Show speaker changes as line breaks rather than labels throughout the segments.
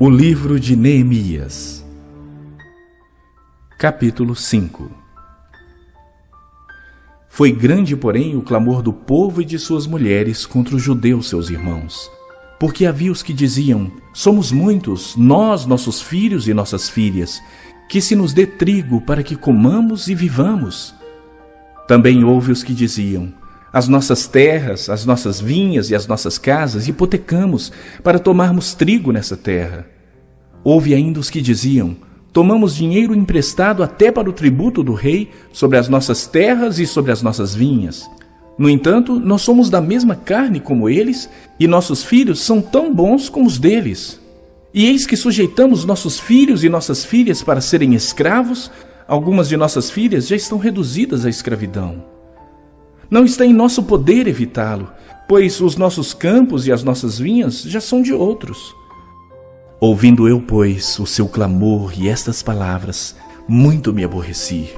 O livro de Neemias, capítulo 5. Foi grande, porém, o clamor do povo e de suas mulheres contra os judeus, seus irmãos, porque havia os que diziam: somos muitos, nós, nossos filhos e nossas filhas, que se nos dê trigo para que comamos e vivamos. Também houve os que diziam: as nossas terras, as nossas vinhas e as nossas casas hipotecamos para tomarmos trigo nessa terra. Houve ainda os que diziam: tomamos dinheiro emprestado até para o tributo do rei sobre as nossas terras e sobre as nossas vinhas. No entanto, nós somos da mesma carne como eles, e nossos filhos são tão bons como os deles. E eis que sujeitamos nossos filhos e nossas filhas para serem escravos. Algumas de nossas filhas já estão reduzidas à escravidão. Não está em nosso poder evitá-lo, pois os nossos campos e as nossas vinhas já são de outros. Ouvindo eu, pois, o seu clamor e estas palavras, muito me aborreci.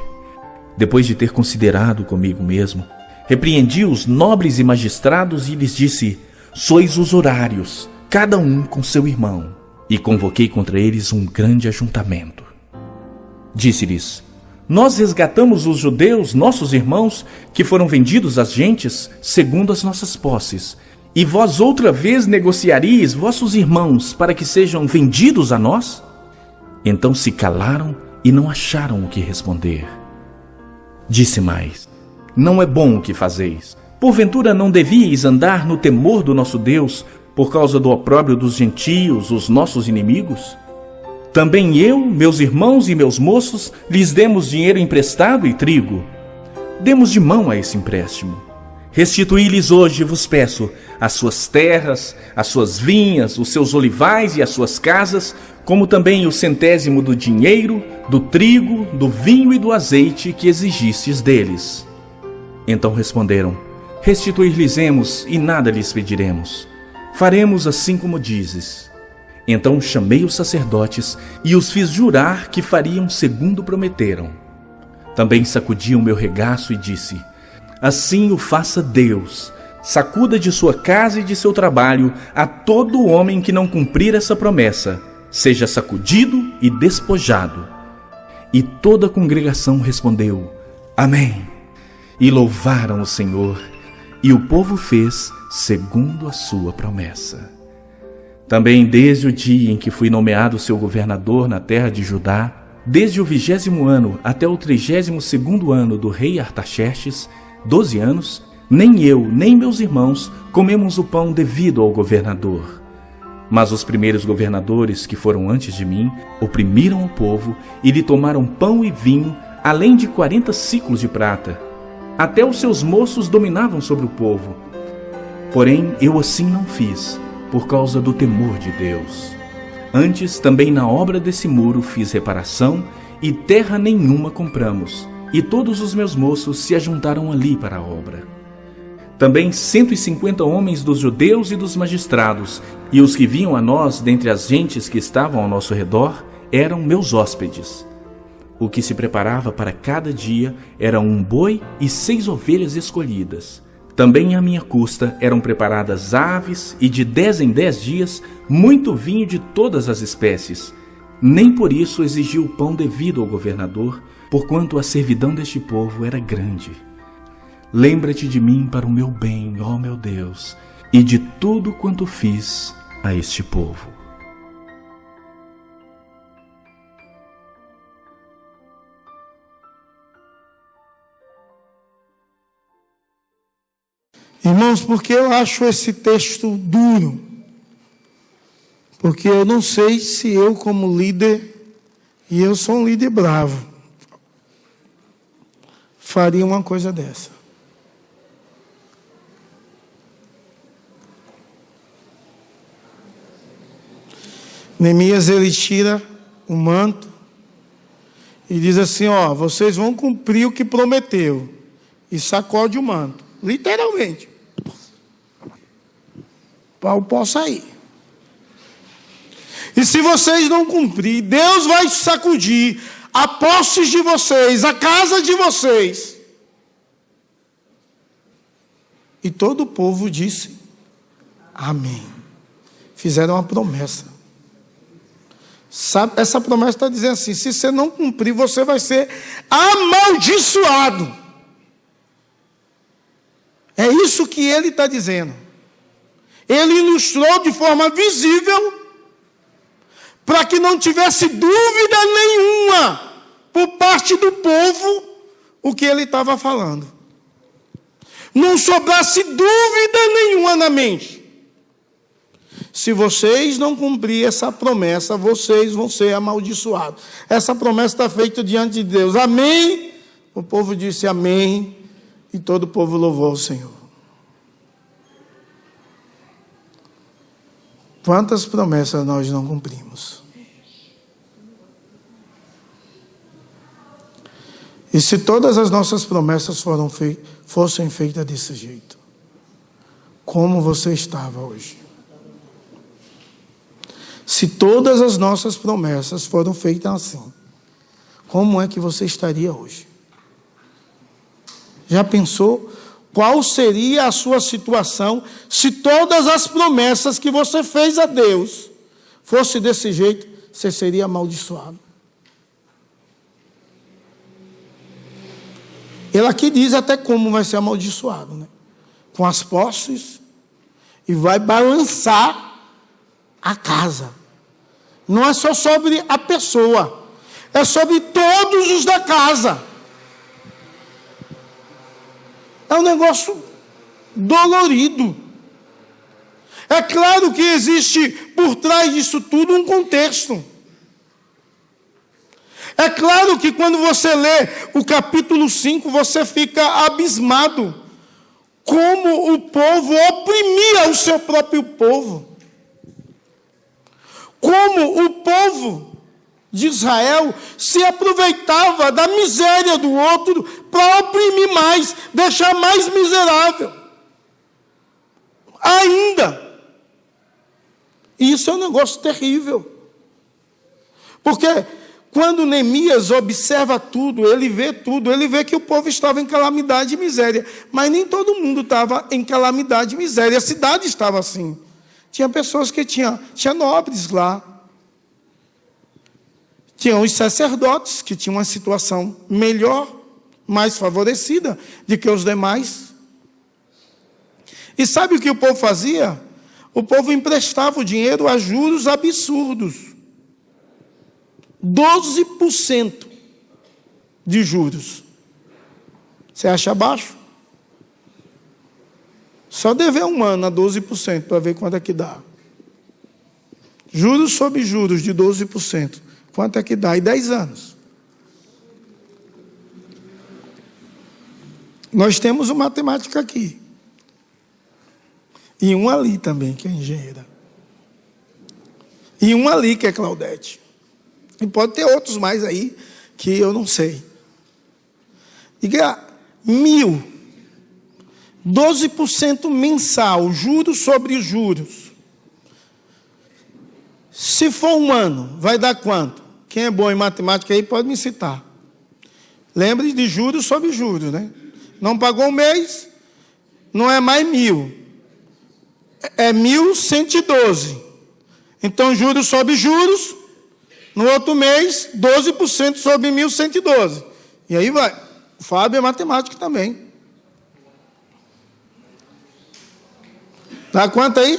Depois de ter considerado comigo mesmo, repreendi os nobres e magistrados e lhes disse: sois usurários, cada um com seu irmão. E convoquei contra eles um grande ajuntamento. Disse-lhes: nós resgatamos os judeus, nossos irmãos, que foram vendidos às gentes, segundo as nossas posses. E vós outra vez negociaríeis vossos irmãos para que sejam vendidos a nós? Então se calaram e não acharam o que responder. Disse mais: não é bom o que fazeis. Porventura não devíeis andar no temor do nosso Deus, por causa do opróbrio dos gentios, os nossos inimigos? Também eu, meus irmãos e meus moços, lhes demos dinheiro emprestado e trigo. Demos de mão a esse empréstimo. Restituí-lhes hoje, vos peço, as suas terras, as suas vinhas, os seus olivais e as suas casas, como também o centésimo do dinheiro, do trigo, do vinho e do azeite que exigistes deles. Então responderam: restituir-lhes-emos e nada lhes pediremos. Faremos assim como dizes. Então chamei os sacerdotes e os fiz jurar que fariam segundo prometeram. Também sacudi o meu regaço e disse: assim o faça Deus. Sacuda de sua casa e de seu trabalho a todo homem que não cumprir essa promessa, seja sacudido e despojado. E toda a congregação respondeu: amém. E louvaram o Senhor, e o povo fez segundo a sua promessa. Também desde o dia em que fui nomeado seu governador na terra de Judá, desde o 20º ano até o 32º ano do rei Artaxerxes, 12 anos, nem eu, nem meus irmãos comemos o pão devido ao governador. Mas os primeiros governadores que foram antes de mim oprimiram o povo e lhe tomaram pão e vinho, além de 40 siclos de prata. Até os seus moços dominavam sobre o povo. Porém, eu assim não fiz, por causa do temor de Deus. Antes, também na obra desse muro fiz reparação, e terra nenhuma compramos, e todos os meus moços se ajuntaram ali para a obra. Também 150 homens dos judeus e dos magistrados, e os que vinham a nós dentre as gentes que estavam ao nosso redor, eram meus hóspedes. O que se preparava para cada dia era um boi e 6 ovelhas escolhidas. Também à minha custa eram preparadas aves e de 10 em 10 dias muito vinho de todas as espécies. Nem por isso exigi o pão devido ao governador, porquanto a servidão deste povo era grande. Lembra-te de mim para o meu bem, ó meu Deus, e de tudo quanto fiz a este povo.
Irmãos, porque eu acho esse texto duro? Porque eu não sei se eu, como líder, e eu sou um líder bravo, faria uma coisa dessa. Neemias, ele tira o manto e diz assim: ó, vocês vão cumprir o que prometeu, e sacode o manto, literalmente. Pau pode sair. E se vocês não cumprir, Deus vai sacudir a posses de vocês, a casa de vocês. E todo o povo disse amém. Fizeram uma promessa. Sabe, essa promessa está dizendo assim: se você não cumprir, você vai ser amaldiçoado. É isso que ele está dizendo. Ele ilustrou de forma visível, para que não tivesse dúvida nenhuma por parte do povo o que ele estava falando. Não sobrasse dúvida nenhuma na mente. Se vocês não cumprirem essa promessa, vocês vão ser amaldiçoados. Essa promessa está feita diante de Deus. Amém? O povo disse amém. E todo o povo louvou o Senhor. Quantas promessas nós não cumprimos? E se todas as nossas promessas fossem feitas desse jeito, como você estava hoje? Se todas as nossas promessas foram feitas assim, como é que você estaria hoje? Já pensou qual seria a sua situação se todas as promessas que você fez a Deus fosse desse jeito? Você seria amaldiçoado. Ele aqui diz até como vai ser amaldiçoado, né? Com as posses, e vai balançar a casa. Não é só sobre a pessoa, é sobre todos os da casa. É um negócio dolorido. É claro que existe por trás disso tudo um contexto. É claro que quando você lê o capítulo 5, você fica abismado como o povo oprimia o seu próprio povo. Como o povo de Israel se aproveitava da miséria do outro para oprimir mais, deixar mais miserável. Ainda. Isso é um negócio terrível. Porque quando Neemias observa tudo, ele vê que o povo estava em calamidade e miséria. Mas nem todo mundo estava em calamidade e miséria. A cidade estava assim. Tinha pessoas que tinha nobres lá. Tinha os sacerdotes, que tinham uma situação melhor, mais favorecida do que os demais. E sabe o que o povo fazia? O povo emprestava o dinheiro a juros absurdos. 12% de juros. Você acha baixo? Só dever um ano a 12% para ver quanto é que dá. Juros sobre juros de 12%. Quanto é que dá? E 10 anos. Nós temos uma matemática aqui. E um ali também, que é engenheira. E um ali, que é Claudete. E pode ter outros mais aí, que eu não sei. Diga, 1.000. 12% mensal, juros sobre juros. Se for um ano, vai dar quanto? Quem é bom em matemática aí pode me citar. Lembre de juros sobre juros, né? Não pagou um mês, não é mais 1.000. É 1.112. Então, juros sobre juros, no outro mês, 12% sobre 1.112. E aí vai. O Fábio é matemático também. Dá quanto aí?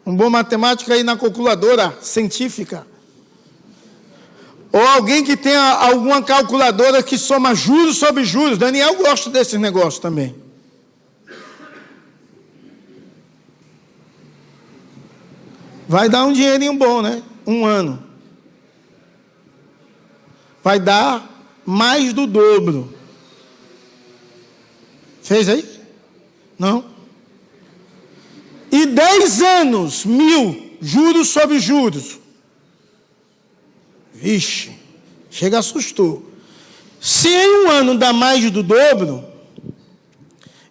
Um bom matemático aí na calculadora científica. Ou alguém que tenha alguma calculadora que soma juros sobre juros. Daniel gosta desse negócio também. Vai dar um dinheirinho bom, né? Um ano. Vai dar mais do dobro. Fez aí? Não? E 10 anos, 1.000, juros sobre juros. Vixe, chega, assustou. Se em um ano dá mais do dobro,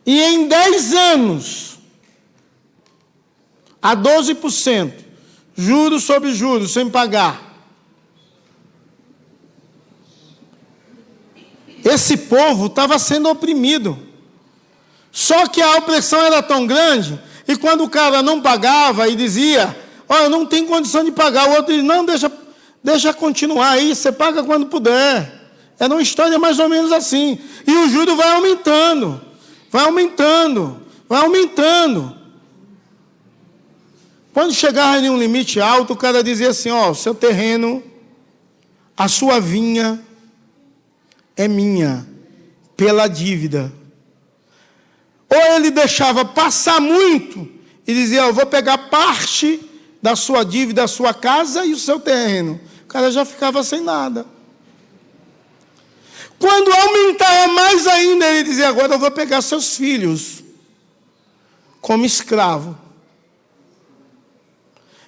e em 10 anos, a 12%, juros sobre juros, sem pagar, esse povo estava sendo oprimido. Só que a opressão era tão grande, e quando o cara não pagava e dizia, olha, eu não tenho condição de pagar, o outro dizia, não, Deixa continuar aí, você paga quando puder. Era uma história mais ou menos assim. E o juro vai aumentando, vai aumentando, vai aumentando. Quando chegava em um limite alto, o cara dizia assim, ó, o seu terreno, a sua vinha é minha, pela dívida. Ou ele deixava passar muito e dizia, eu vou pegar parte da sua dívida, a sua casa e o seu terreno. O cara já ficava sem nada. Quando aumentava mais ainda, ele dizia, agora eu vou pegar seus filhos como escravo.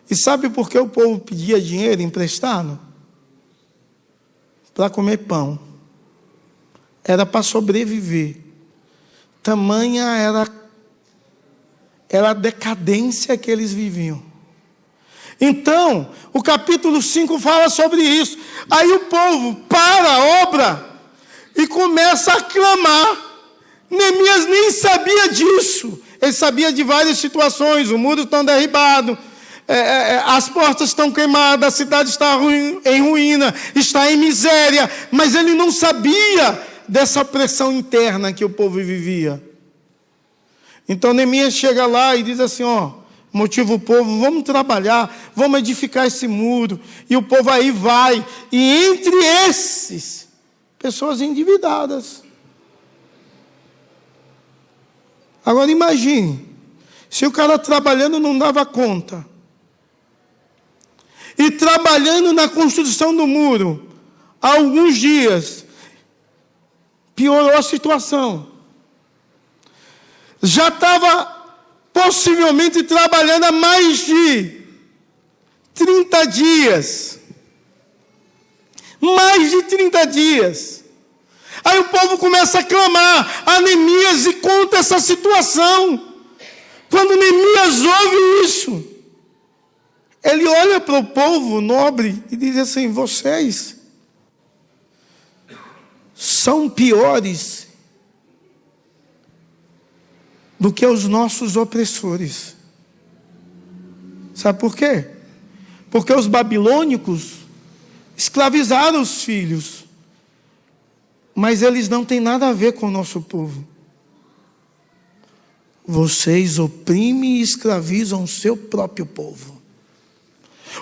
E sabe por que o povo pedia dinheiro emprestado? Para comer pão. Era para sobreviver. Tamanha era a decadência que eles viviam. Então, o capítulo 5 fala sobre isso. Aí o povo para a obra e começa a clamar. Neemias nem sabia disso. Ele sabia de várias situações. O muro está derribado, as portas estão queimadas, a cidade está em ruína, está em miséria. Mas ele não sabia dessa pressão interna que o povo vivia. Então Neemias chega lá e diz assim, ó, motiva o povo, vamos trabalhar, vamos edificar esse muro. E o povo aí vai. E entre esses, pessoas endividadas. Agora imagine, se o cara trabalhando não dava conta, e trabalhando na construção do muro, há alguns dias, piorou a situação. Já estava possivelmente trabalhando há mais de 30 dias. Mais de 30 dias. Aí o povo começa a clamar a Neemias e conta essa situação. Quando Neemias ouve isso, ele olha para o povo nobre e diz assim, vocês são piores do que os nossos opressores. Sabe por quê? Porque os babilônicos escravizaram os filhos, mas eles não têm nada a ver com o nosso povo. Vocês oprimem e escravizam o seu próprio povo.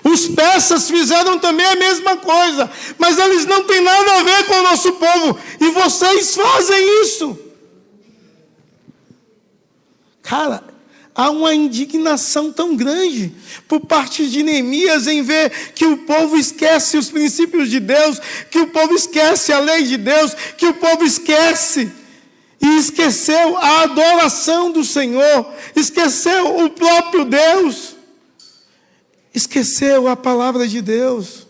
Os persas fizeram também a mesma coisa, mas eles não têm nada a ver com o nosso povo, e vocês fazem isso. Cara, há uma indignação tão grande por parte de Neemias em ver que o povo esquece os princípios de Deus, que o povo esquece a lei de Deus, que o povo esquece e esqueceu a adoração do Senhor, esqueceu o próprio Deus, esqueceu a palavra de Deus.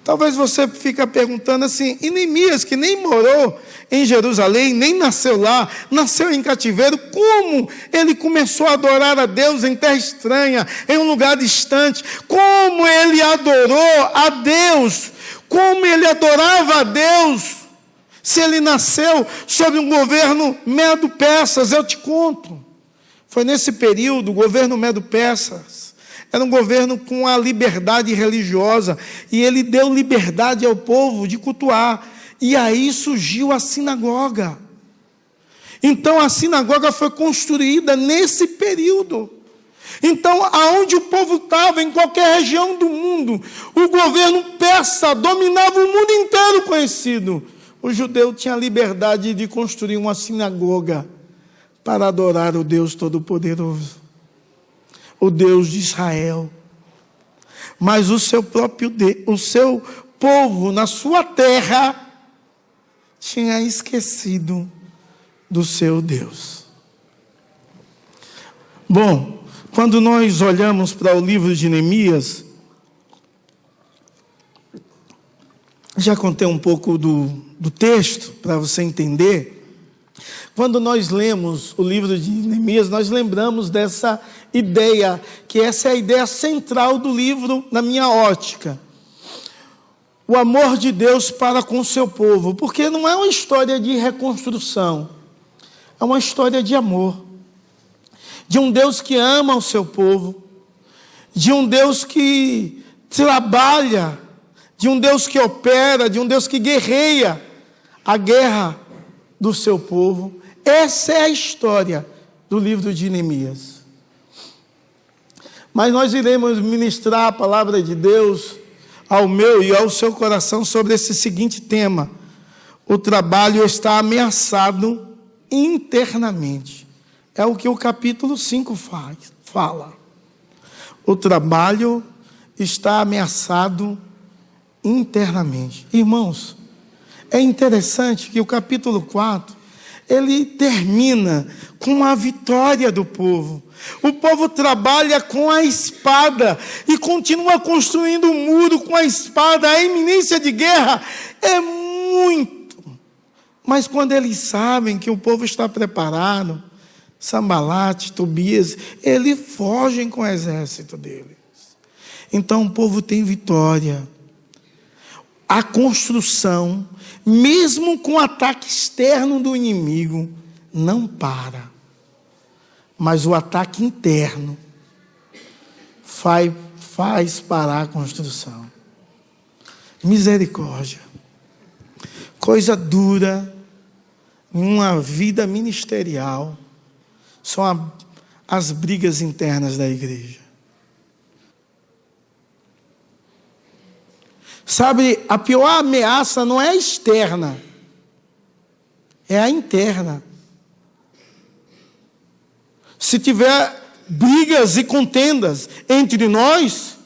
Talvez você fique perguntando assim, e Neemias, que nem morou em Jerusalém, nem nasceu lá, nasceu em cativeiro, como ele começou a adorar a Deus em terra estranha, em um lugar distante? Como ele adorou a Deus? Como ele adorava a Deus? Se ele nasceu sob um governo medo-persas, eu te conto. Foi nesse período, o governo medo-persas era um governo com a liberdade religiosa, e ele deu liberdade ao povo de cultuar, e aí surgiu a sinagoga. Então a sinagoga foi construída nesse período. Então, aonde o povo estava, em qualquer região do mundo, o governo persa dominava o mundo inteiro conhecido. O judeu tinha a liberdade de construir uma sinagoga para adorar o Deus Todo-Poderoso, o Deus de Israel. Mas o seu próprio Deus, o seu povo na sua terra tinha esquecido do seu Deus. Bom, quando nós olhamos para o livro de Neemias, já contei um pouco do texto para você entender. Quando nós lemos o livro de Neemias, nós lembramos dessa ideia, que essa é a ideia central do livro na minha ótica. O amor de Deus para com o seu povo, porque não é uma história de reconstrução, é uma história de amor, de um Deus que ama o seu povo, de um Deus que trabalha de um Deus que opera, de um Deus que guerreia a guerra do seu povo. Essa é a história do livro de Neemias. Mas nós iremos ministrar a palavra de Deus ao meu e ao seu coração sobre esse seguinte tema: o trabalho está ameaçado internamente. É o que o capítulo 5 fala. O trabalho está ameaçado internamente. Irmãos, é interessante que o capítulo 4, ele termina com a vitória do povo. O povo trabalha com a espada e continua construindo um muro com a espada. A iminência de guerra é muito. Mas quando eles sabem que o povo está preparado, Sambalate, Tobias, eles fogem com o exército deles. Então o povo tem vitória. A construção, mesmo com o ataque externo do inimigo, não para. Mas o ataque interno faz parar a construção. Misericórdia. Coisa dura em uma vida ministerial são as brigas internas da igreja. Sabe, a pior ameaça não é a externa, é a interna. Se tiver brigas e contendas entre nós,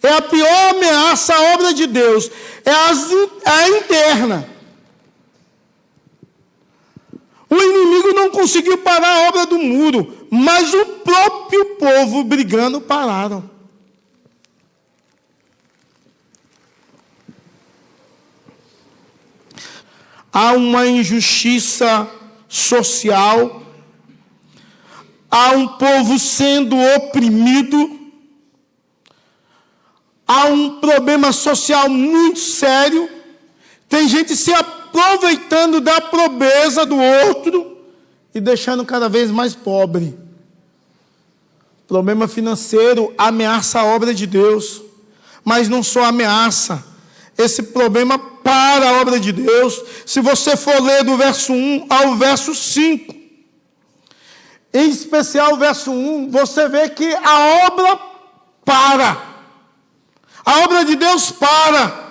é a pior ameaça à obra de Deus, é a interna. O inimigo não conseguiu parar a obra do muro, mas o próprio povo brigando pararam. Há uma injustiça social, há um povo sendo oprimido, há um problema social muito sério, tem gente se aproveitando da pobreza do outro e deixando cada vez mais pobre. Problema financeiro ameaça a obra de Deus, mas não só ameaça, esse problema para a obra de Deus. Se você for ler do verso 1 ao verso 5, em especial o verso 1, você vê que a obra para. A obra de Deus para.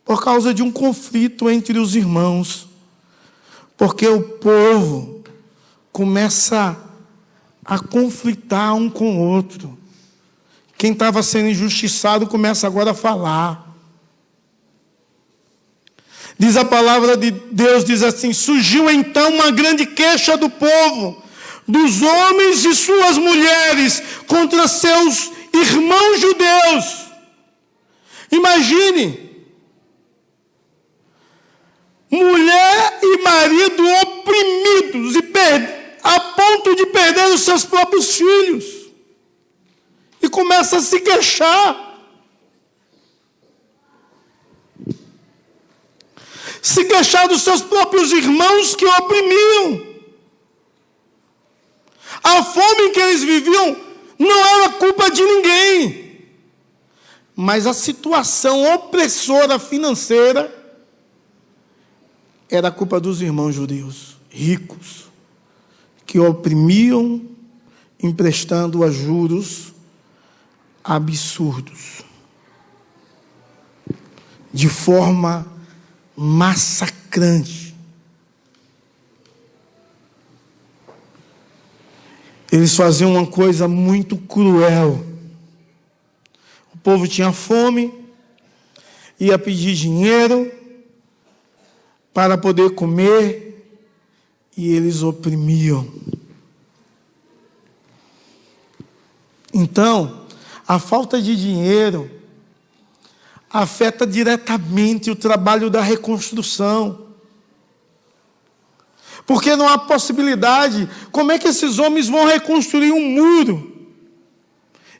Por causa de um conflito entre os irmãos. Porque o povo começa a conflitar um com o outro. Quem estava sendo injustiçado começa agora a falar. Diz a palavra de Deus, diz assim: surgiu então uma grande queixa do povo, dos homens e suas mulheres, contra seus irmãos judeus. Imagine, mulher e marido oprimidos a ponto de perder os seus próprios filhos. E começa a se queixar. Se queixar dos seus próprios irmãos que o oprimiam. A fome em que eles viviam não era culpa de ninguém. Mas a situação opressora financeira era culpa dos irmãos judeus, ricos, que oprimiam, emprestando a juros absurdos, de forma massacrante. Eles faziam uma coisa muito cruel. O povo tinha fome, ia pedir dinheiro para poder comer, e eles oprimiam. Então, a falta de dinheiro afeta diretamente o trabalho da reconstrução. Porque não há possibilidade. Como é que esses homens vão reconstruir um muro?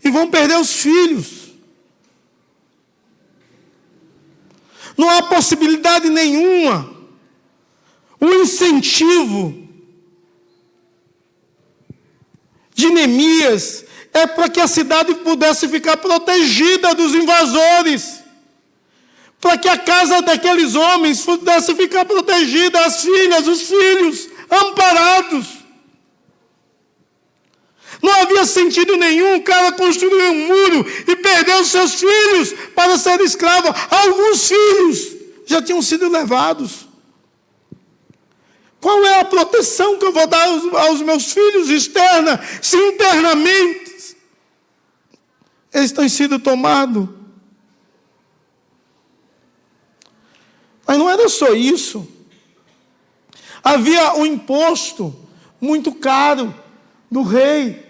E vão perder os filhos? Não há possibilidade nenhuma. O incentivo de Neemias é para que a cidade pudesse ficar protegida dos invasores, para que a casa daqueles homens pudesse ficar protegida, as filhas, os filhos, amparados. Não havia sentido nenhum o cara construir um muro e perder os seus filhos para ser escravo. Alguns filhos já tinham sido levados. Qual é a proteção que eu vou dar aos meus filhos externa, se internamente eles têm sido tomados? Mas não era só isso. Havia um imposto muito caro do rei.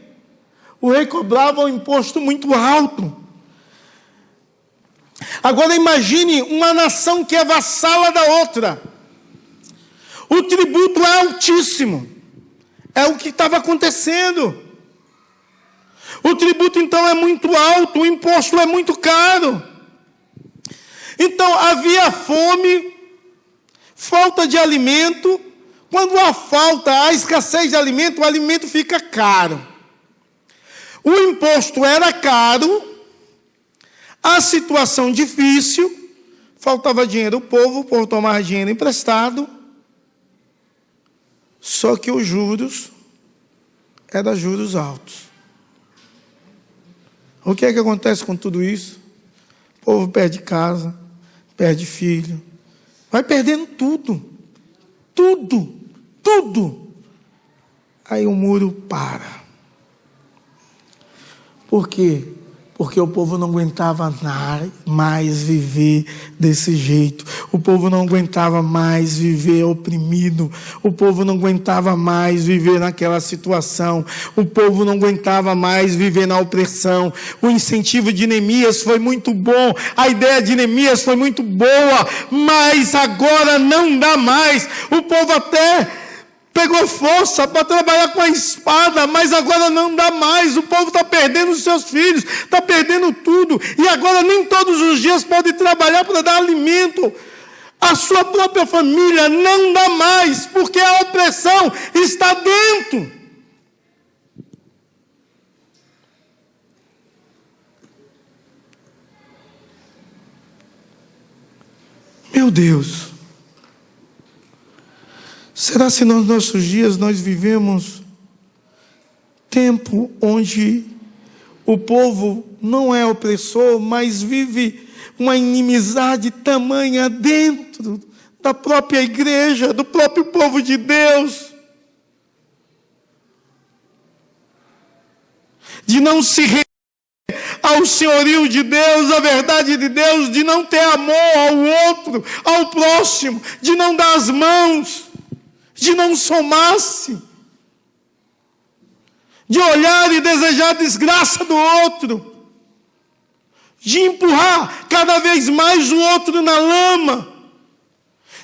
O rei cobrava um imposto muito alto. Agora imagine uma nação que é vassala da outra. O tributo é altíssimo. É o que estava acontecendo. O tributo então é muito alto, o imposto é muito caro. Então havia fome, falta de alimento. Quando há falta, há escassez de alimento, o alimento fica caro. O imposto era caro, a situação difícil, faltava dinheiro ao povo, o povo tomava dinheiro emprestado, só que os juros eram juros altos. O que é que acontece com tudo isso? O povo perde casa, perde filho, vai perdendo tudo. Tudo. Aí o muro para. Por quê? Porque o povo não aguentava mais viver desse jeito. O povo não aguentava mais viver oprimido. O povo não aguentava mais viver naquela situação. O povo não aguentava mais viver na opressão. O incentivo de Neemias foi muito bom. A ideia de Neemias foi muito boa. Mas agora não dá mais. O povo até pegou força para trabalhar com a espada, mas agora não dá mais. O povo está perdendo os seus filhos, está perdendo tudo, e agora nem todos os dias pode trabalhar para dar alimento. A sua própria família não dá mais, porque a opressão está dentro. Meu Deus. Será se nos nossos dias nós vivemos tempo onde o povo não é opressor, mas vive uma inimizade tamanha dentro da própria igreja, do próprio povo de Deus, de não se render ao senhorio de Deus, à verdade de Deus, de não ter amor ao outro, ao próximo, de não dar as mãos, de não somar-se, de olhar e desejar a desgraça do outro, de empurrar cada vez mais o outro na lama.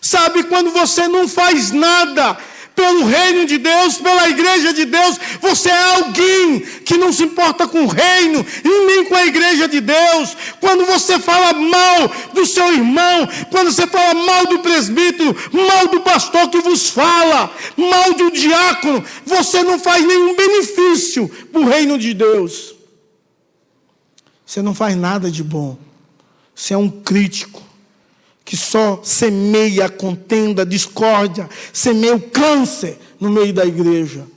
Sabe, quando você não faz nada pelo reino de Deus, pela igreja de Deus, você é alguém que não se importa com o reino e nem com a igreja de Deus. Quando você fala mal do seu irmão, quando você fala mal do presbítero, mal do pastor que vos fala, mal do diácono, você não faz nenhum benefício para o reino de Deus. Você não faz nada de bom. Você é um crítico que só semeia contenda, discórdia, semeia o câncer no meio da igreja.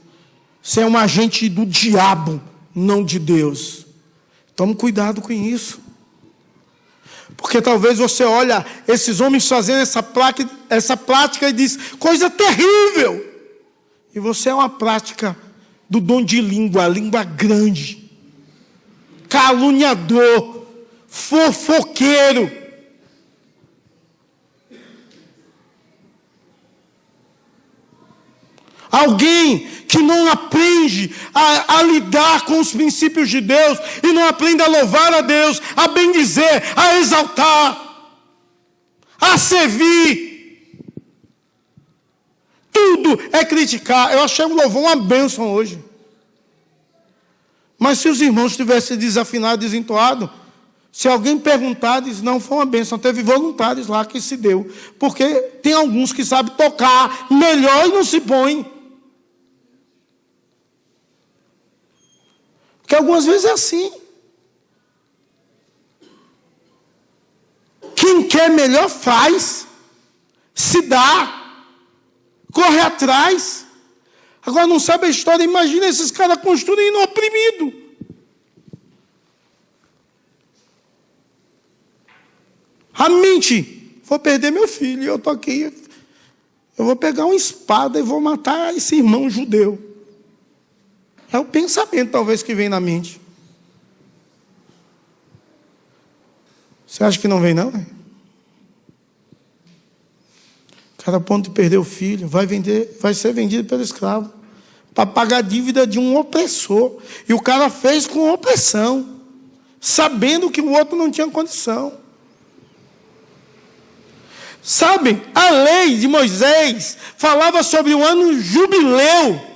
Você é um agente do diabo, não de Deus. Tome cuidado com isso. Porque talvez você olha esses homens fazendo essa prática e diz, coisa terrível. E você é uma prática do dom de língua grande, caluniador, fofoqueiro. Alguém que não aprende a lidar com os princípios de Deus e não aprende a louvar a Deus, a bendizer, a exaltar, a servir. Tudo é criticar. Eu achei o louvor uma bênção hoje. Mas se os irmãos tivessem desafinado, desentoado, se alguém perguntar, diz, não, foi uma bênção, teve voluntários lá que se deu. Porque tem alguns que sabem tocar melhor e não se põem. Porque algumas vezes é assim. Quem quer melhor faz, se dá, corre atrás. Agora não sabe a história, imagina esses caras construindo oprimido. A mente, vou perder meu filho, eu estou aqui, eu vou pegar uma espada e vou matar esse irmão judeu. É o pensamento talvez que vem na mente. Você acha que não vem, não? O cara a ponto de perder o filho, vai ser vendido pelo escravo, para pagar a dívida de um opressor. E o cara fez com opressão, sabendo que o outro não tinha condição. Sabe, a lei de Moisés falava sobre o ano jubileu,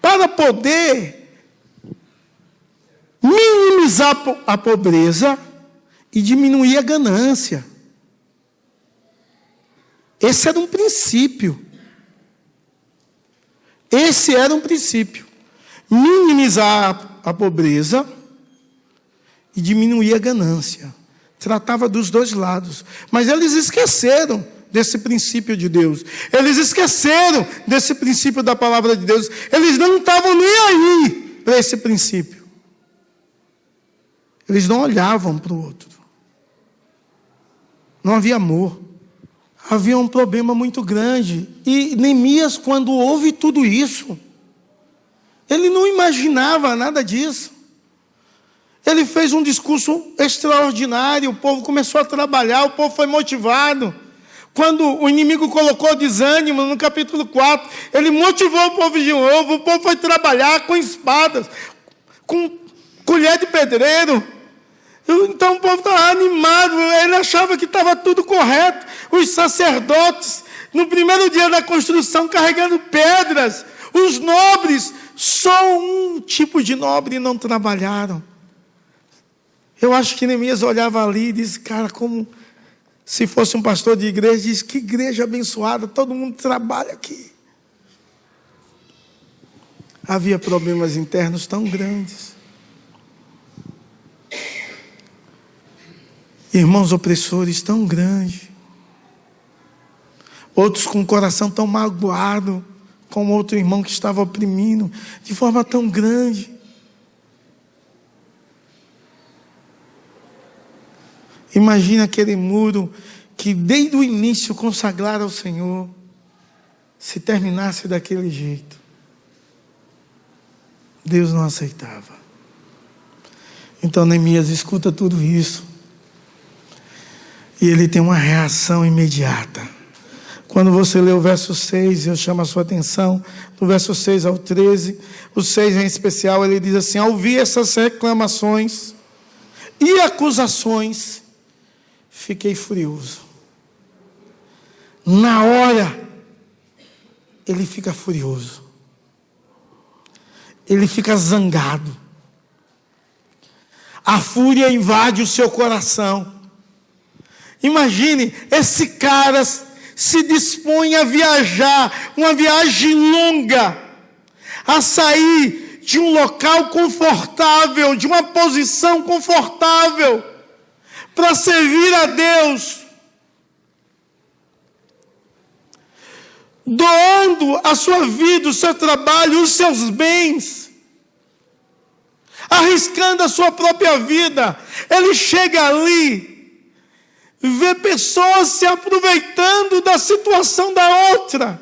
para poder minimizar a pobreza e diminuir a ganância. Esse era um princípio. Esse era um princípio. Minimizar a pobreza e diminuir a ganância. Tratava dos dois lados. Mas eles esqueceram desse princípio de Deus. Eles esqueceram desse princípio da palavra de Deus. Eles não estavam nem aí para esse princípio. Eles não olhavam para o outro. Não havia amor. Havia um problema muito grande. E Neemias, quando ouve tudo isso, ele não imaginava nada disso. Ele fez um discurso extraordinário, o povo começou a trabalhar, o povo foi motivado. Quando o inimigo colocou desânimo no capítulo 4, ele motivou o povo de novo, o povo foi trabalhar com espadas, com colher de pedreiro. Então o povo estava animado, ele achava que estava tudo correto. Os sacerdotes, no primeiro dia da construção, carregando pedras. Os nobres, só um tipo de nobre não trabalharam. Eu acho que Neemias olhava ali e disse, cara, como se fosse um pastor de igreja, disse, que igreja abençoada, todo mundo trabalha aqui. Havia problemas internos tão grandes. Irmãos opressores tão grandes. Outros com o coração tão magoado, como outro irmão que estava oprimindo, de forma tão grande. Imagina aquele muro que desde o início consagrara ao Senhor, se terminasse daquele jeito. Deus não aceitava. Então Neemias escuta tudo isso. E ele tem uma reação imediata. Quando você lê o verso 6, eu chamo a sua atenção, do verso 6 ao 13, o 6 em especial, ele diz assim, ao ouvir essas reclamações e acusações, fiquei furioso. Na hora, ele fica furioso. Ele fica zangado. A fúria invade o seu coração. Imagine, esse cara se dispõe a viajar, uma viagem longa, a sair de um local confortável, de uma posição confortável, para servir a Deus, doando a sua vida, o seu trabalho, os seus bens, arriscando a sua própria vida. Ele chega ali, vê pessoas se aproveitando da situação da outra.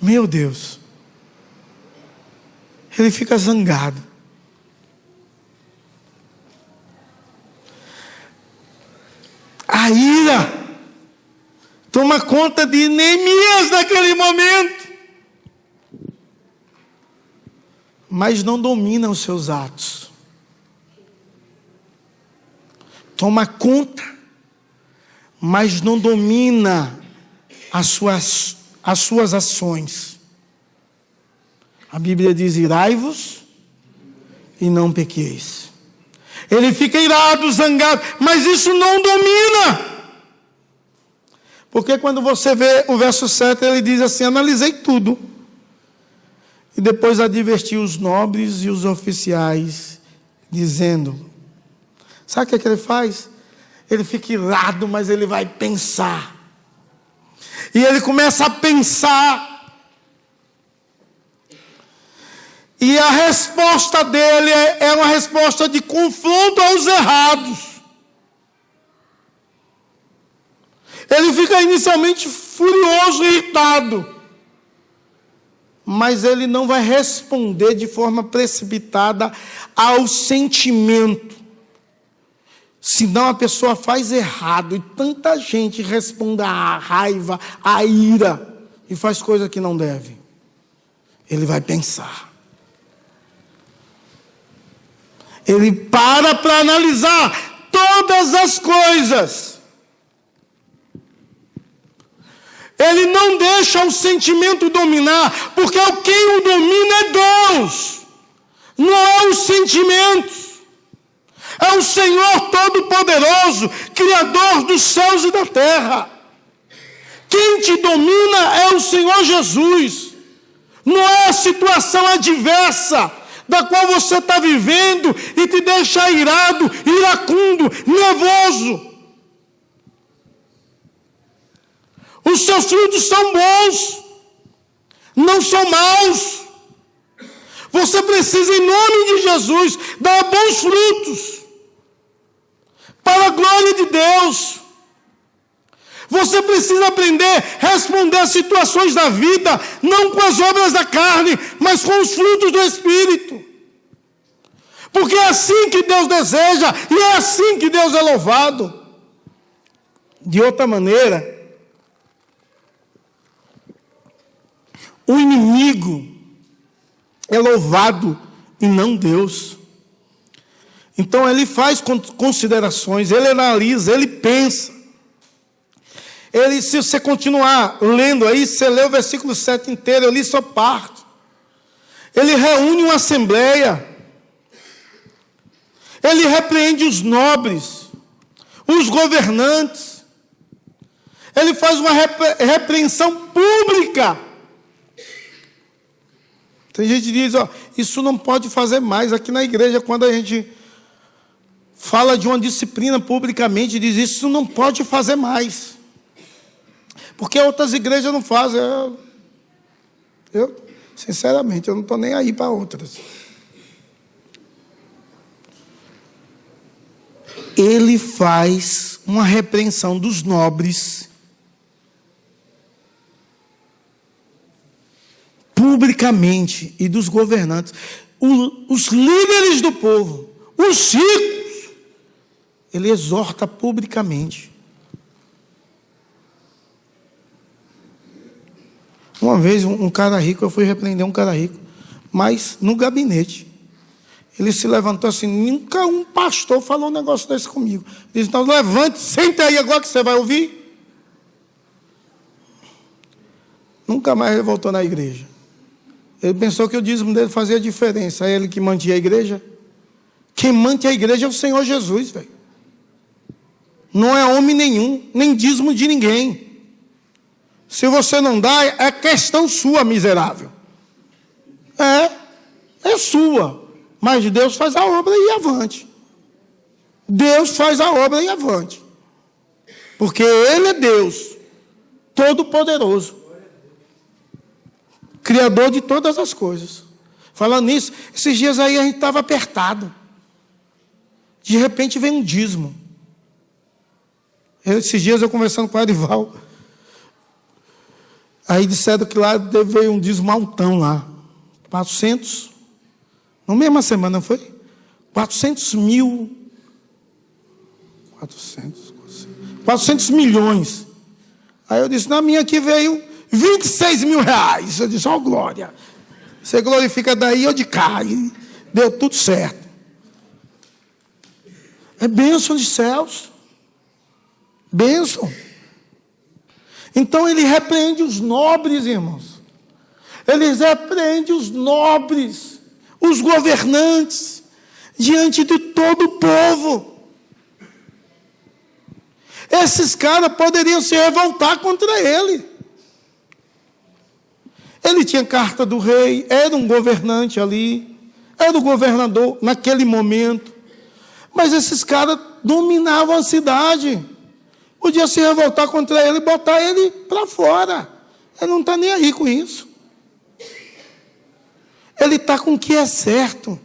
Meu Deus, ele fica zangado. A ira toma conta de Neemias naquele momento, mas não domina os seus atos. Toma conta, mas não domina as suas ações. A Bíblia diz, irai-vos e não pequeis. Ele fica irado, zangado, mas isso não domina. Porque quando você vê o verso 7, ele diz assim: analisei tudo. E depois advertiu os nobres e os oficiais, dizendo... Sabe o que ele faz? Ele fica irado, mas ele vai pensar. E ele começa a pensar. E a resposta dele é uma resposta de confronto aos errados. Ele fica inicialmente furioso, irritado. Mas ele não vai responder de forma precipitada ao sentimento. Senão a pessoa faz errado. E tanta gente responde à raiva, à ira, e faz coisa que não deve. Ele vai pensar. Ele para analisar todas as coisas. Ele não deixa o sentimento dominar, porque quem o domina é Deus, não é os sentimentos. É o Senhor Todo-Poderoso, Criador dos céus e da terra. Quem te domina é o Senhor Jesus. Não é a situação adversa da qual você está vivendo e te deixa irado, iracundo, nervoso. Os seus frutos são bons, não são maus. Você precisa, em nome de Jesus, dar bons frutos, para a glória de Deus. Você precisa aprender a responder às situações da vida, não com as obras da carne, mas com os frutos do Espírito. Porque é assim que Deus deseja, e é assim que Deus é louvado. De outra maneira, o inimigo é louvado e não Deus. Então ele faz considerações, ele analisa, ele pensa. Se você continuar lendo aí, você lê o versículo 7 inteiro, eu li só parte. Ele reúne uma assembleia. Ele repreende os nobres, os governantes. Ele faz uma repreensão pública. Tem gente que diz, isso não pode fazer mais. Aqui na igreja, quando a gente fala de uma disciplina publicamente, diz, isso não pode fazer mais. Porque outras igrejas não fazem. Sinceramente, eu não estou nem aí para outras. Ele faz uma repreensão dos nobres publicamente e dos governantes, os líderes do povo, os ricos, ele exorta publicamente. Uma vez um cara rico, eu fui repreender um cara rico, mas no gabinete. Ele se levantou assim, nunca um pastor falou um negócio desse comigo. Ele disse, então levante, senta aí agora que você vai ouvir. Nunca mais ele voltou na igreja. Ele pensou que o dízimo dele fazia diferença. É ele que mantinha a igreja. Quem mantém a igreja é o Senhor Jesus, velho. Não é homem nenhum, nem dízimo de ninguém. Se você não dá, é questão sua, miserável. É sua. Mas Deus faz a obra e avante. Deus faz a obra e avante. Porque Ele é Deus, Todo-Poderoso, Criador de todas as coisas. Falando nisso, esses dias aí a gente estava apertado. De repente vem um dízimo. Esses dias eu conversando com o Arival. Aí disseram que lá veio um dízimo altão lá. 400. Na mesma semana, não foi? 400 mil. 400 milhões. Aí eu disse, na minha aqui veio 26 mil reais. Eu disse, glória. Você glorifica daí ou de cá. E deu tudo certo. É bênção de céus. Bênção. Então ele repreende os nobres, irmãos. Ele repreende os nobres, os governantes, diante de todo o povo. Esses caras poderiam se revoltar contra ele. Ele tinha carta do rei, era um governante ali, era o governador naquele momento. Mas esses caras dominavam a cidade. Podia se revoltar contra ele e botar ele para fora. Ele não está nem aí com isso. Ele está com o que é certo.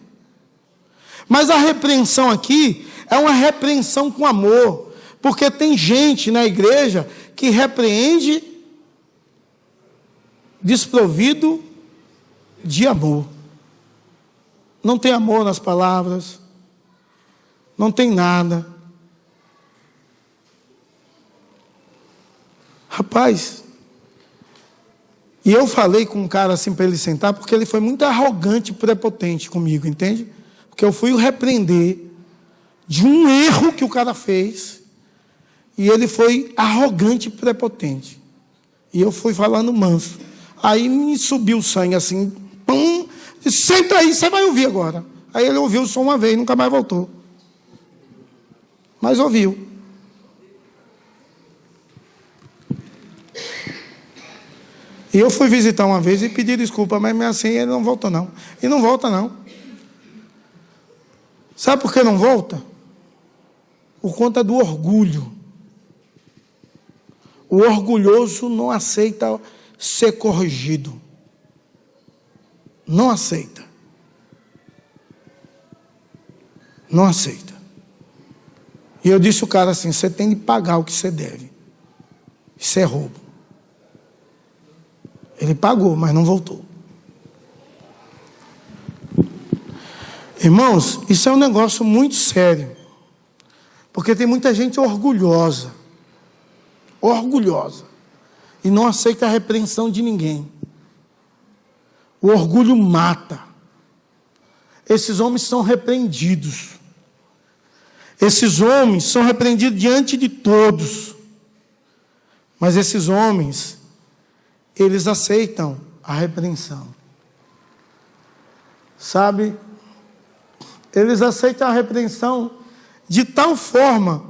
Mas a repreensão aqui é uma repreensão com amor. Porque tem gente na igreja que repreende desprovido de amor. Não tem amor nas palavras. Não tem nada. Rapaz, e eu falei com um cara assim para ele sentar, porque ele foi muito arrogante e prepotente comigo, entende? Porque eu fui o repreender de um erro que o cara fez, e ele foi arrogante e prepotente. E eu fui falando manso. Aí me subiu o sangue assim, pum, disse, senta aí, você vai ouvir agora. Aí ele ouviu só uma vez, nunca mais voltou. Mas ouviu. E eu fui visitar uma vez e pedi desculpa, mas assim ele não voltou não. E não volta não. Sabe por que não volta? Por conta do orgulho. O orgulhoso não aceita ser corrigido. Não aceita. Não aceita. E eu disse ao cara assim, você tem de pagar o que você deve. Isso é roubo. Ele pagou, mas não voltou. Irmãos, isso é um negócio muito sério. Porque tem muita gente orgulhosa. Orgulhosa. E não aceita a repreensão de ninguém. O orgulho mata. Esses homens são repreendidos. Esses homens são repreendidos diante de todos. Mas esses homens, eles aceitam a repreensão. Sabe? Eles aceitam a repreensão de tal forma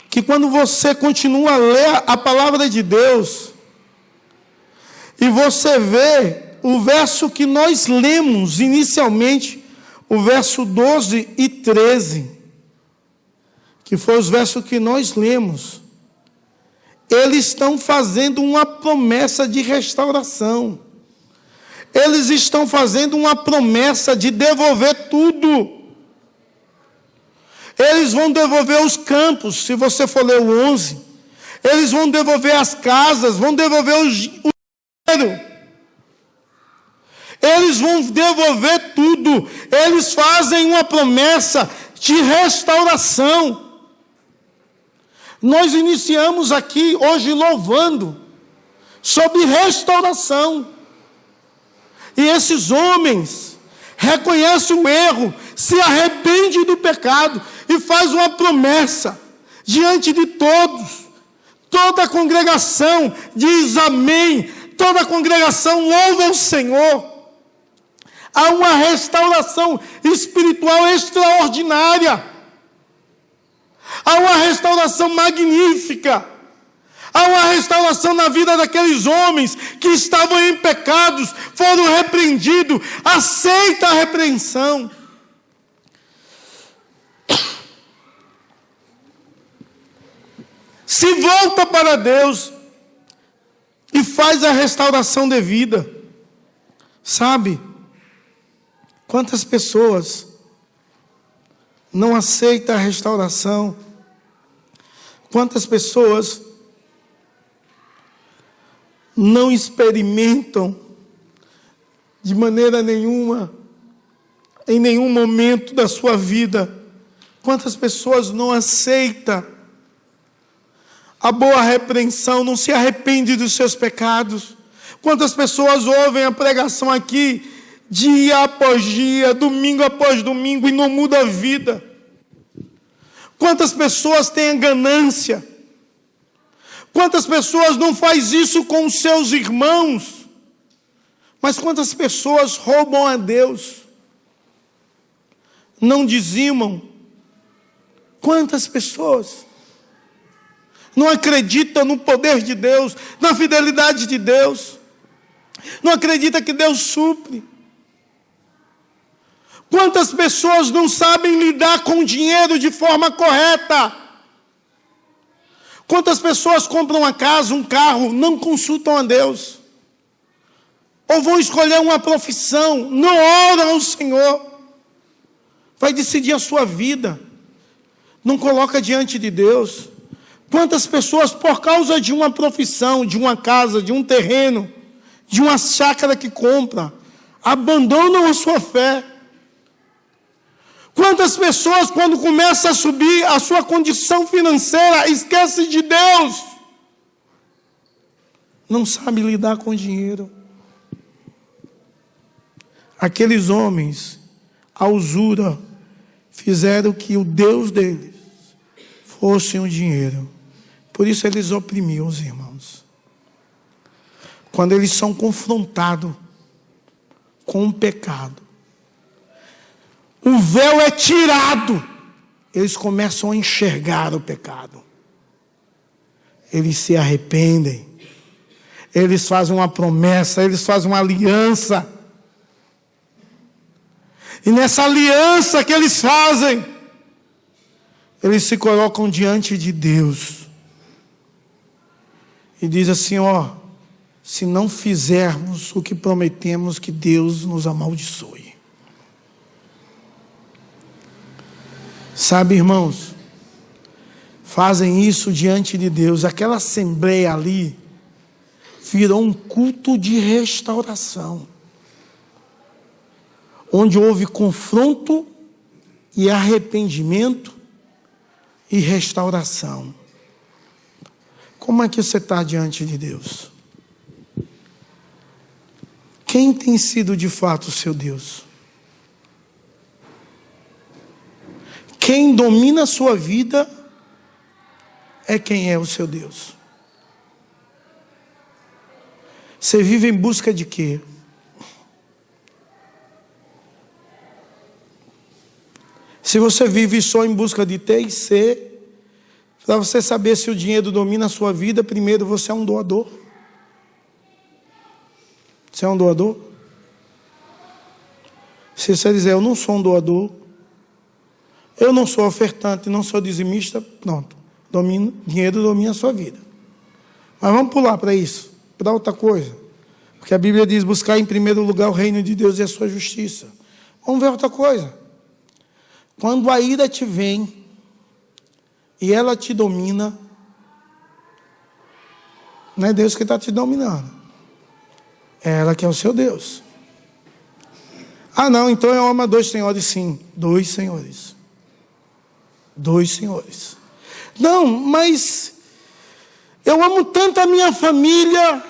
que quando você continua a ler a palavra de Deus e você vê o verso que nós lemos inicialmente, o verso 12 e 13, que foi os versos que nós lemos, eles estão fazendo uma promessa de restauração. Eles estão fazendo uma promessa de devolver tudo. Eles vão devolver os campos, se você for ler o 11. Eles vão devolver as casas, vão devolver o dinheiro. Eles vão devolver tudo. Eles fazem uma promessa de restauração. Nós iniciamos aqui hoje louvando sobre restauração. E esses homens reconhecem o erro, se arrependem do pecado e faz uma promessa diante de todos. Toda a congregação diz amém. Toda a congregação louva o Senhor. Há uma restauração espiritual extraordinária. Há uma restauração magnífica. Há uma restauração na vida daqueles homens que estavam em pecados, foram repreendidos. Aceita a repreensão. Se volta para Deus e faz a restauração devida. Sabe? Quantas pessoas não aceitam a restauração? Quantas pessoas não experimentam de maneira nenhuma, em nenhum momento da sua vida? Quantas pessoas não aceitam a boa repreensão, não se arrependem dos seus pecados? Quantas pessoas ouvem a pregação aqui, dia após dia, domingo após domingo, e não muda a vida? Quantas pessoas têm a ganância? Quantas pessoas não faz isso com os seus irmãos? Mas quantas pessoas roubam a Deus? Não dizimam? Quantas pessoas? não acredita no poder de Deus, na fidelidade de Deus, não acredita que Deus supre. Quantas pessoas não sabem lidar com o dinheiro de forma correta? Quantas pessoas compram uma casa, um carro, não consultam a Deus? Ou vão escolher uma profissão, não oram ao Senhor? Vai decidir a sua vida, não coloca diante de Deus. Quantas pessoas, por causa de uma profissão, de uma casa, de um terreno, de uma chácara que compra, abandonam a sua fé? Quantas pessoas, quando começa a subir a sua condição financeira, esquecem de Deus? Não sabe lidar com o dinheiro. Aqueles homens, a usura, fizeram que o Deus deles fosse o dinheiro. Por isso eles oprimiam os irmãos. Quando eles são confrontados com o pecado, o véu é tirado, eles começam a enxergar o pecado. Eles se arrependem, eles fazem uma promessa, eles fazem uma aliança. E nessa aliança que eles fazem, eles se colocam diante de Deus e diz assim, ó, se não fizermos o que prometemos, que Deus nos amaldiçoe. Sabe, irmãos, fazem isso diante de Deus. Aquela assembleia ali virou um culto de restauração, onde houve confronto e arrependimento e restauração. Como é que você está diante de Deus? Quem tem sido de fato o seu Deus? Quem domina a sua vida é quem é o seu Deus. Você vive em busca de quê? Se você vive só em busca de ter e ser, para você saber se o dinheiro domina a sua vida, primeiro você é um doador. Você é um doador? Se você dizer, eu não sou um doador, eu não sou ofertante, não sou dizimista, pronto. Dinheiro domina a sua vida. Mas vamos pular para isso, para outra coisa. Porque a Bíblia diz, buscar em primeiro lugar o reino de Deus e a sua justiça. Vamos ver outra coisa. Quando a ira te vem e ela te domina, não é Deus que está te dominando. É ela que é o seu Deus. Ah, não, então eu amo a dois senhores, sim. Dois senhores. Dois senhores. Não, mas eu amo tanto a minha família,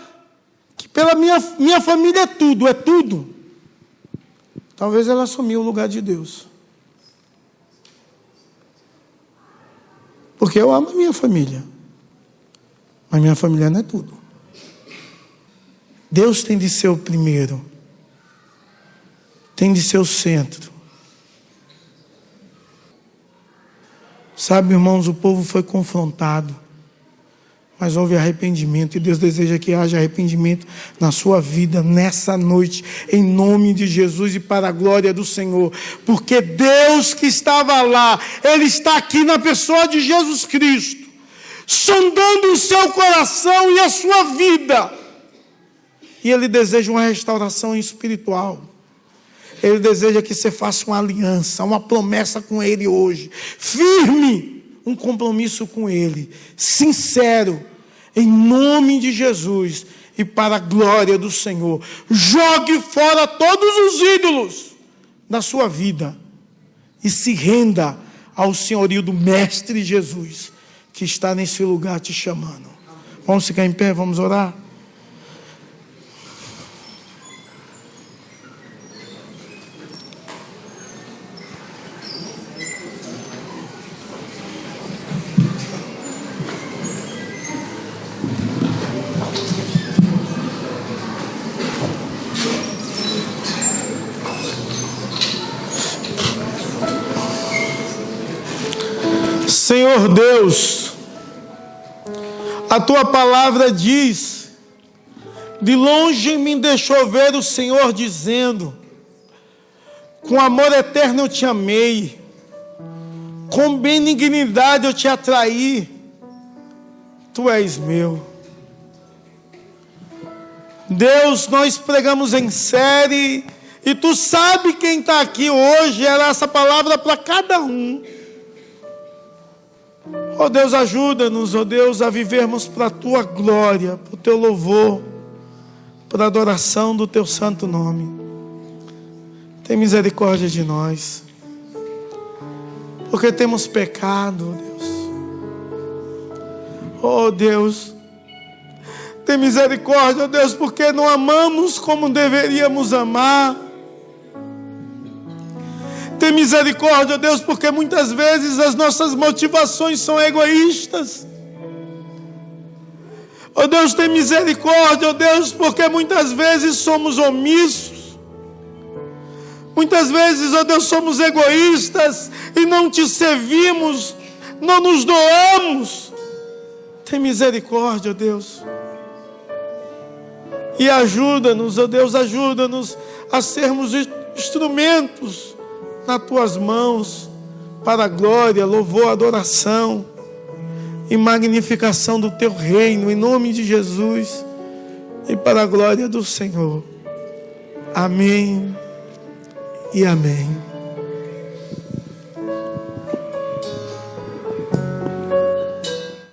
que pela minha família é tudo, é tudo. Talvez ela assumiu o lugar de Deus. Porque eu amo a minha família, mas minha família não é tudo. Deus tem de ser o primeiro, tem de ser o centro. Sabe, irmãos, o povo foi confrontado, mas houve arrependimento, e Deus deseja que haja arrependimento na sua vida, nessa noite, em nome de Jesus e para a glória do Senhor, porque Deus que estava lá, Ele está aqui na pessoa de Jesus Cristo, sondando o seu coração e a sua vida, e Ele deseja uma restauração espiritual. Ele deseja que você faça uma aliança, uma promessa com Ele hoje. Firme, um compromisso com Ele. Sincero, em nome de Jesus e para a glória do Senhor. Jogue fora todos os ídolos da sua vida e se renda ao senhorio do Mestre Jesus, que está nesse lugar te chamando. Vamos ficar em pé, vamos orar? Senhor Deus, A tua palavra diz: de longe me deixou ver o Senhor dizendo: com amor eterno eu te amei, com benignidade eu te atraí, tu és meu. Deus, nós pregamos em série, e tu sabe quem está aqui hoje, era essa palavra para cada um. Ó Deus, ajuda-nos, ó Deus, a vivermos para a tua glória, para o teu louvor, para a adoração do teu santo nome. Tem misericórdia de nós, porque temos pecado, ó Deus. Ó Deus, tem misericórdia, ó Deus, porque não amamos como deveríamos amar. Tem misericórdia, ó Deus, porque muitas vezes as nossas motivações são egoístas. Ó Deus, tem misericórdia, ó Deus, porque muitas vezes somos omissos. Muitas vezes, ó Deus, somos egoístas e não te servimos, não nos doamos. Tem misericórdia, ó Deus. E ajuda-nos, ó Deus, ajuda-nos a sermos instrumentos nas tuas mãos, para a glória, louvor, adoração e magnificação do teu reino, em nome de Jesus, e para a glória do Senhor. Amém e amém.